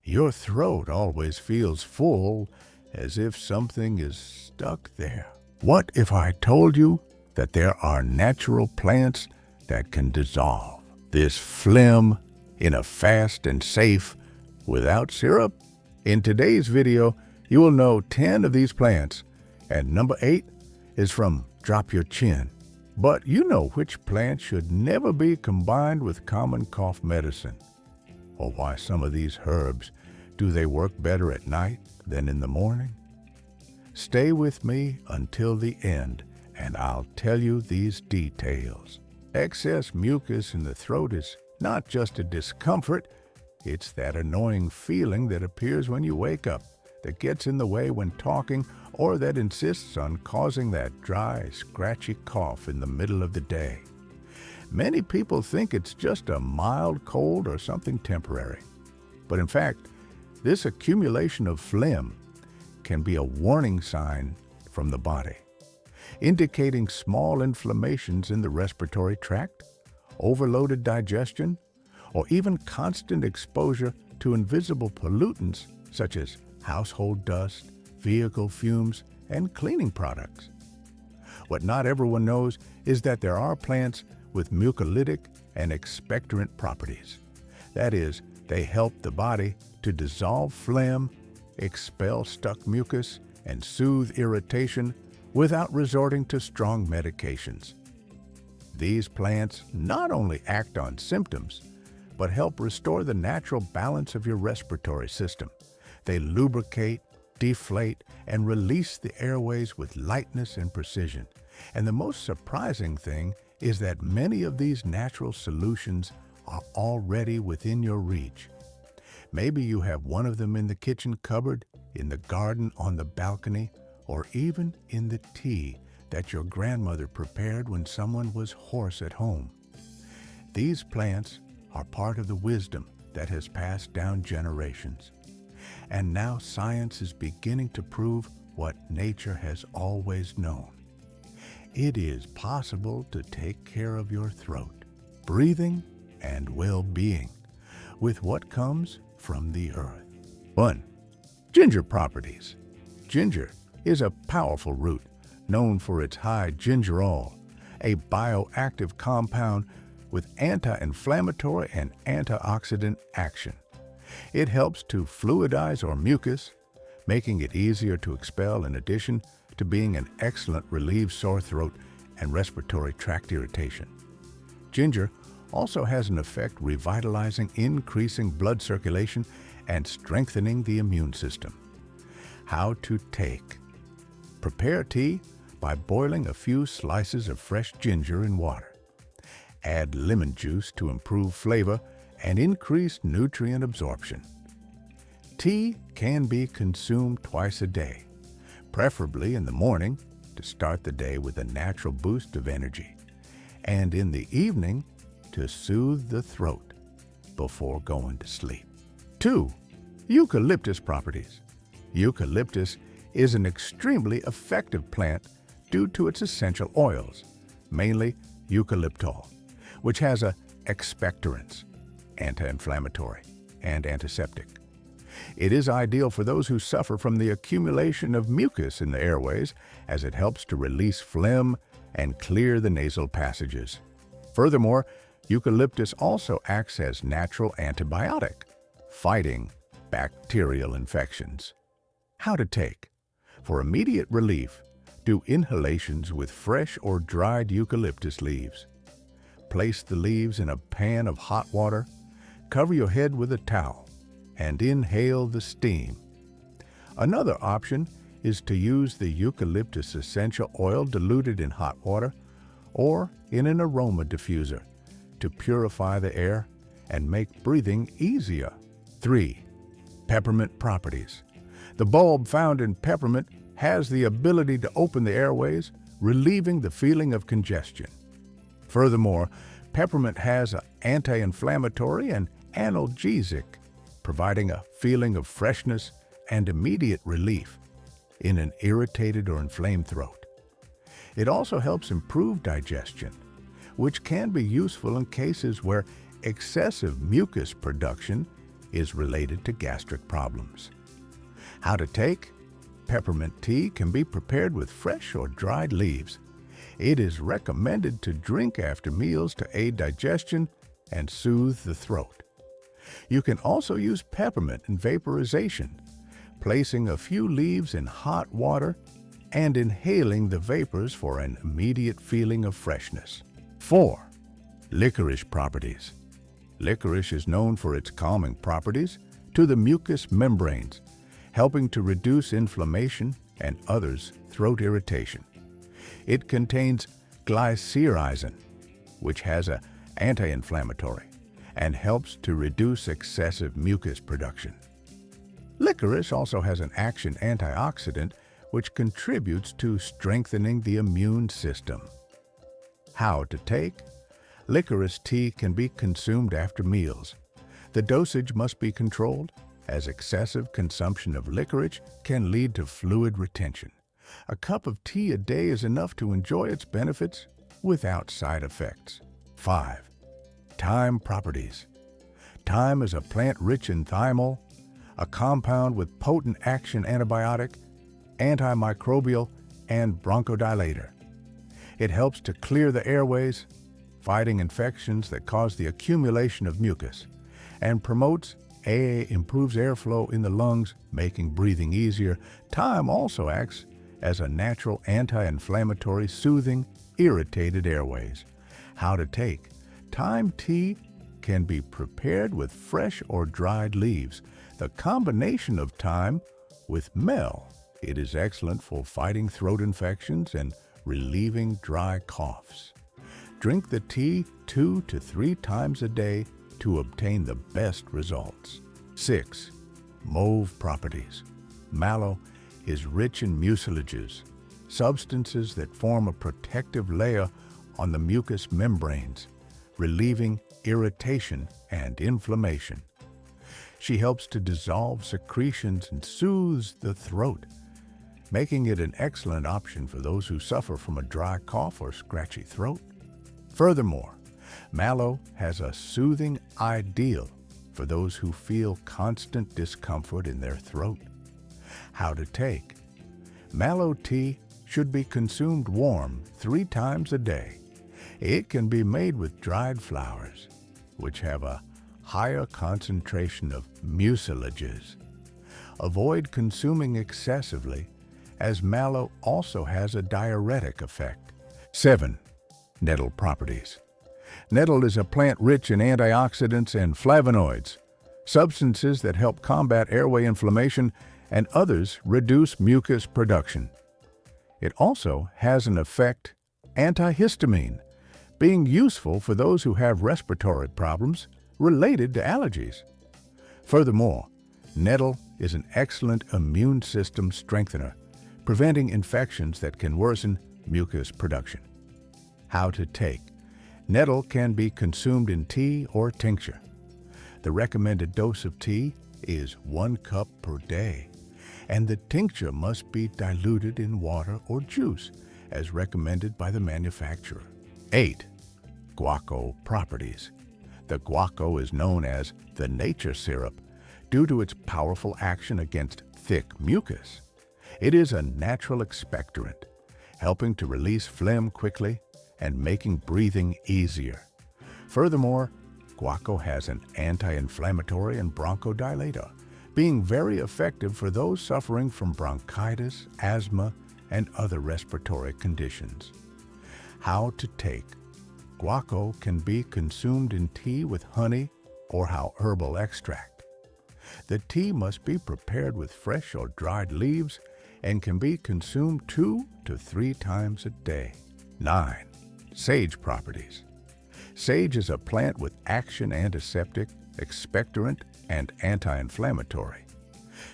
Your throat always feels full, as if something is stuck there. What if I told you that there are natural plants that can dissolve this phlegm in a fast and safe, without syrup? In today's video, you will know 10 of these plants, and number 8 is from Drop Your Chin. But you know which plant should never be combined with common cough medicine, or why some of these herbs, do they work better at night than in the morning? Stay with me until the end, and I'll tell you these details. Excess mucus in the throat is not just a discomfort, it's that annoying feeling that appears when you wake up, that gets in the way when talking, or that insists on causing that dry, scratchy cough in the middle of the day. Many people think it's just a mild cold or something temporary. But in fact, this accumulation of phlegm can be a warning sign from the body, indicating small inflammations in the respiratory tract, overloaded digestion, or even constant exposure to invisible pollutants such as household dust, vehicle fumes, and cleaning products. What not everyone knows is that there are plants with mucolytic and expectorant properties. That is, they help the body to dissolve phlegm, expel stuck mucus, and soothe irritation without resorting to strong medications. These plants not only act on symptoms, but help restore the natural balance of your respiratory system. They lubricate, deflate, and release the airways with lightness and precision. And the most surprising thing is that many of these natural solutions are already within your reach. Maybe you have one of them in the kitchen cupboard, in the garden, on the balcony, or even in the tea that your grandmother prepared when someone was hoarse at home. These plants are part of the wisdom that has passed down generations. And now science is beginning to prove what nature has always known. It is possible to take care of your throat, breathing, and well-being with what comes from the earth. 1. Ginger properties. Ginger is a powerful root known for its high gingerol, a bioactive compound with anti-inflammatory and antioxidant action. It helps to fluidize our mucus, making it easier to expel in addition to being an excellent relief sore throat and respiratory tract irritation. Ginger also has an effect revitalizing, increasing blood circulation, and strengthening the immune system. How to take. Prepare tea by boiling a few slices of fresh ginger in water. Add lemon juice to improve flavor and increase nutrient absorption. Tea can be consumed twice a day, preferably in the morning to start the day with a natural boost of energy, and in the evening to soothe the throat before going to sleep. 2. Eucalyptus properties. Eucalyptus is an extremely effective plant due to its essential oils, mainly eucalyptol, which has a expectorants, anti-inflammatory, and antiseptic. It is ideal for those who suffer from the accumulation of mucus in the airways, as it helps to release phlegm and clear the nasal passages. Furthermore, eucalyptus also acts as natural antibiotic, fighting bacterial infections. How to take. For immediate relief, do inhalations with fresh or dried eucalyptus leaves. Place the leaves in a pan of hot water, cover your head with a towel, and inhale the steam. Another option is to use the eucalyptus essential oil diluted in hot water or in an aroma diffuser to purify the air and make breathing easier. 3. Peppermint properties. The bulb found in peppermint has the ability to open the airways, relieving the feeling of congestion. Furthermore, peppermint has an anti-inflammatory and analgesic, providing a feeling of freshness and immediate relief in an irritated or inflamed throat. It also helps improve digestion, which can be useful in cases where excessive mucus production is related to gastric problems. How to take? Peppermint tea can be prepared with fresh or dried leaves. It is recommended to drink after meals to aid digestion and soothe the throat. You can also use peppermint in vaporization, placing a few leaves in hot water and inhaling the vapors for an immediate feeling of freshness. 4. Licorice properties. Licorice is known for its calming properties to the mucous membranes, helping to reduce inflammation and others' throat irritation. It contains glycyrrhizin, which has an anti-inflammatory and helps to reduce excessive mucus production. Licorice also has an action antioxidant which contributes to strengthening the immune system. How to take? Licorice tea can be consumed after meals. The dosage must be controlled, as excessive consumption of licorice can lead to fluid retention. A cup of tea a day is enough to enjoy its benefits without side effects. 5. Thyme properties. Thyme is a plant rich in thymol, a compound with potent action antibiotic, antimicrobial, and bronchodilator. It helps to clear the airways, fighting infections that cause the accumulation of mucus, and promotes improves airflow in the lungs, making breathing easier. Thyme also acts as a natural anti-inflammatory, soothing irritated airways. How to take? Thyme tea can be prepared with fresh or dried leaves. The combination of thyme with mel, it is excellent for fighting throat infections and relieving dry coughs. Drink the tea 2 to 3 times a day to obtain the best results. 6. Mauve properties. Mallow is rich in mucilages, substances that form a protective layer on the mucous membranes, relieving irritation and inflammation. She helps to dissolve secretions and soothes the throat, making it an excellent option for those who suffer from a dry cough or scratchy throat. Furthermore, mallow has a soothing ideal for those who feel constant discomfort in their throat. How to take? Mallow tea should be consumed warm 3 times a day. It can be made with dried flowers, which have a higher concentration of mucilages. Avoid consuming excessively, as mallow also has a diuretic effect. 7. Nettle properties. Nettle is a plant rich in antioxidants and flavonoids, substances that help combat airway inflammation and others reduce mucus production. It also has an effect antihistamine, being useful for those who have respiratory problems related to allergies. Furthermore, nettle is an excellent immune system strengthener, preventing infections that can worsen mucus production. How to take? Nettle can be consumed in tea or tincture. The recommended dose of tea is 1 cup per day, and the tincture must be diluted in water or juice, as recommended by the manufacturer. 8. Guaco properties. The guaco is known as the nature syrup due to its powerful action against thick mucus. It is a natural expectorant, helping to release phlegm quickly and making breathing easier. Furthermore, guaco has an anti-inflammatory and bronchodilator, being very effective for those suffering from bronchitis, asthma, and other respiratory conditions. How to take? Guaco can be consumed in tea with honey or herbal extract. The tea must be prepared with fresh or dried leaves and can be consumed 2 to 3 times a day. 9. Sage properties. Sage is a plant with action antiseptic, expectorant, and anti-inflammatory.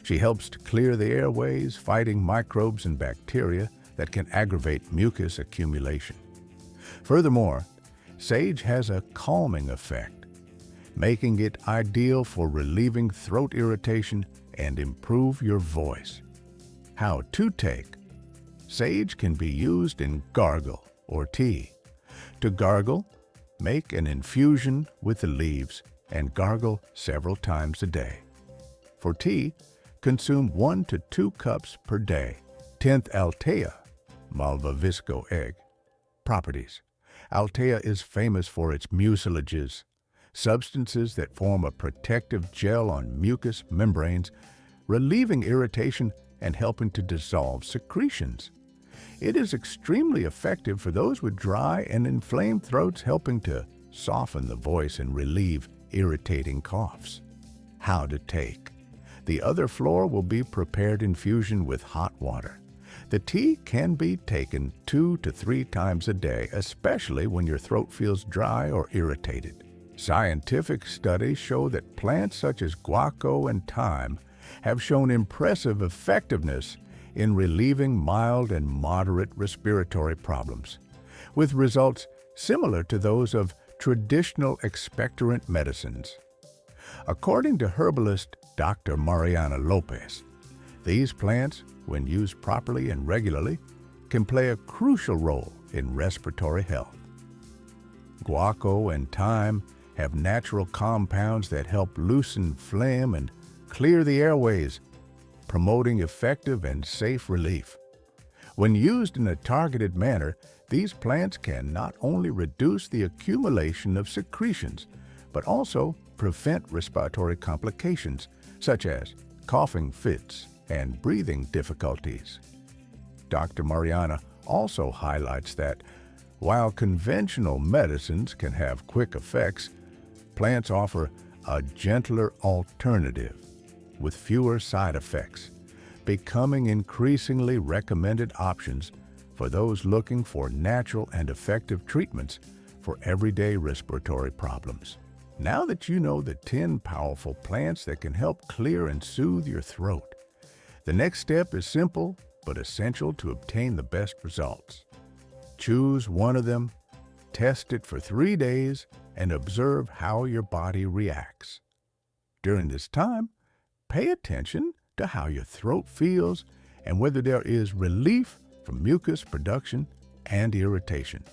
She helps to clear the airways, fighting microbes and bacteria that can aggravate mucus accumulation. Furthermore, sage has a calming effect, making it ideal for relieving throat irritation and improve your voice. How to take? Sage can be used in gargle or tea. To gargle, make an infusion with the leaves and gargle several times a day. For tea, consume 1 to 2 cups per day. 10th, Altea, Malvavisco egg. Properties. Altea is famous for its mucilages, substances that form a protective gel on mucous membranes, relieving irritation and helping to dissolve secretions. It is extremely effective for those with dry and inflamed throats, helping to soften the voice and relieve irritating coughs. How to take. The other floor will be prepared infusion with hot water. The tea can be taken 2 to 3 times a day, especially when your throat feels dry or irritated. Scientific studies show that plants such as guaco and thyme have shown impressive effectiveness in relieving mild and moderate respiratory problems, with results similar to those of traditional expectorant medicines. According to herbalist Dr. Mariana Lopez, these plants, when used properly and regularly, can play a crucial role in respiratory health. Guaco and thyme have natural compounds that help loosen phlegm and clear the airways, promoting effective and safe relief. When used in a targeted manner, these plants can not only reduce the accumulation of secretions, but also prevent respiratory complications such as coughing fits and breathing difficulties. Dr. Mariana also highlights that while conventional medicines can have quick effects, plants offer a gentler alternative with fewer side effects, becoming increasingly recommended options for those looking for natural and effective treatments for everyday respiratory problems. Now that you know the 10 powerful plants that can help clear and soothe your throat, the next step is simple but essential to obtain the best results. Choose one of them, test it for 3 days, and observe how your body reacts. During this time, pay attention to how your throat feels and whether there is relief from mucus production and irritation.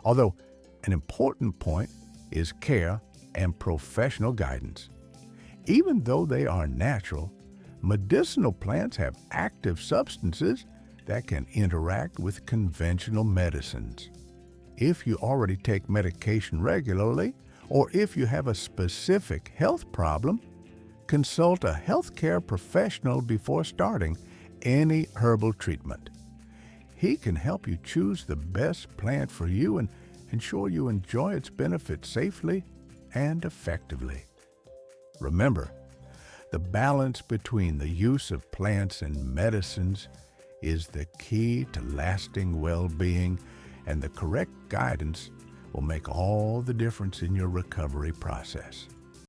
Although an important point is care and professional guidance. Even though they are natural, medicinal plants have active substances that can interact with conventional medicines. If you already take medication regularly, or if you have a specific health problem, consult a healthcare professional before starting any herbal treatment. He can help you choose the best plant for you and ensure you enjoy its benefits safely and effectively. Remember, the balance between the use of plants and medicines is the key to lasting well-being, and the correct guidance will make all the difference in your recovery process.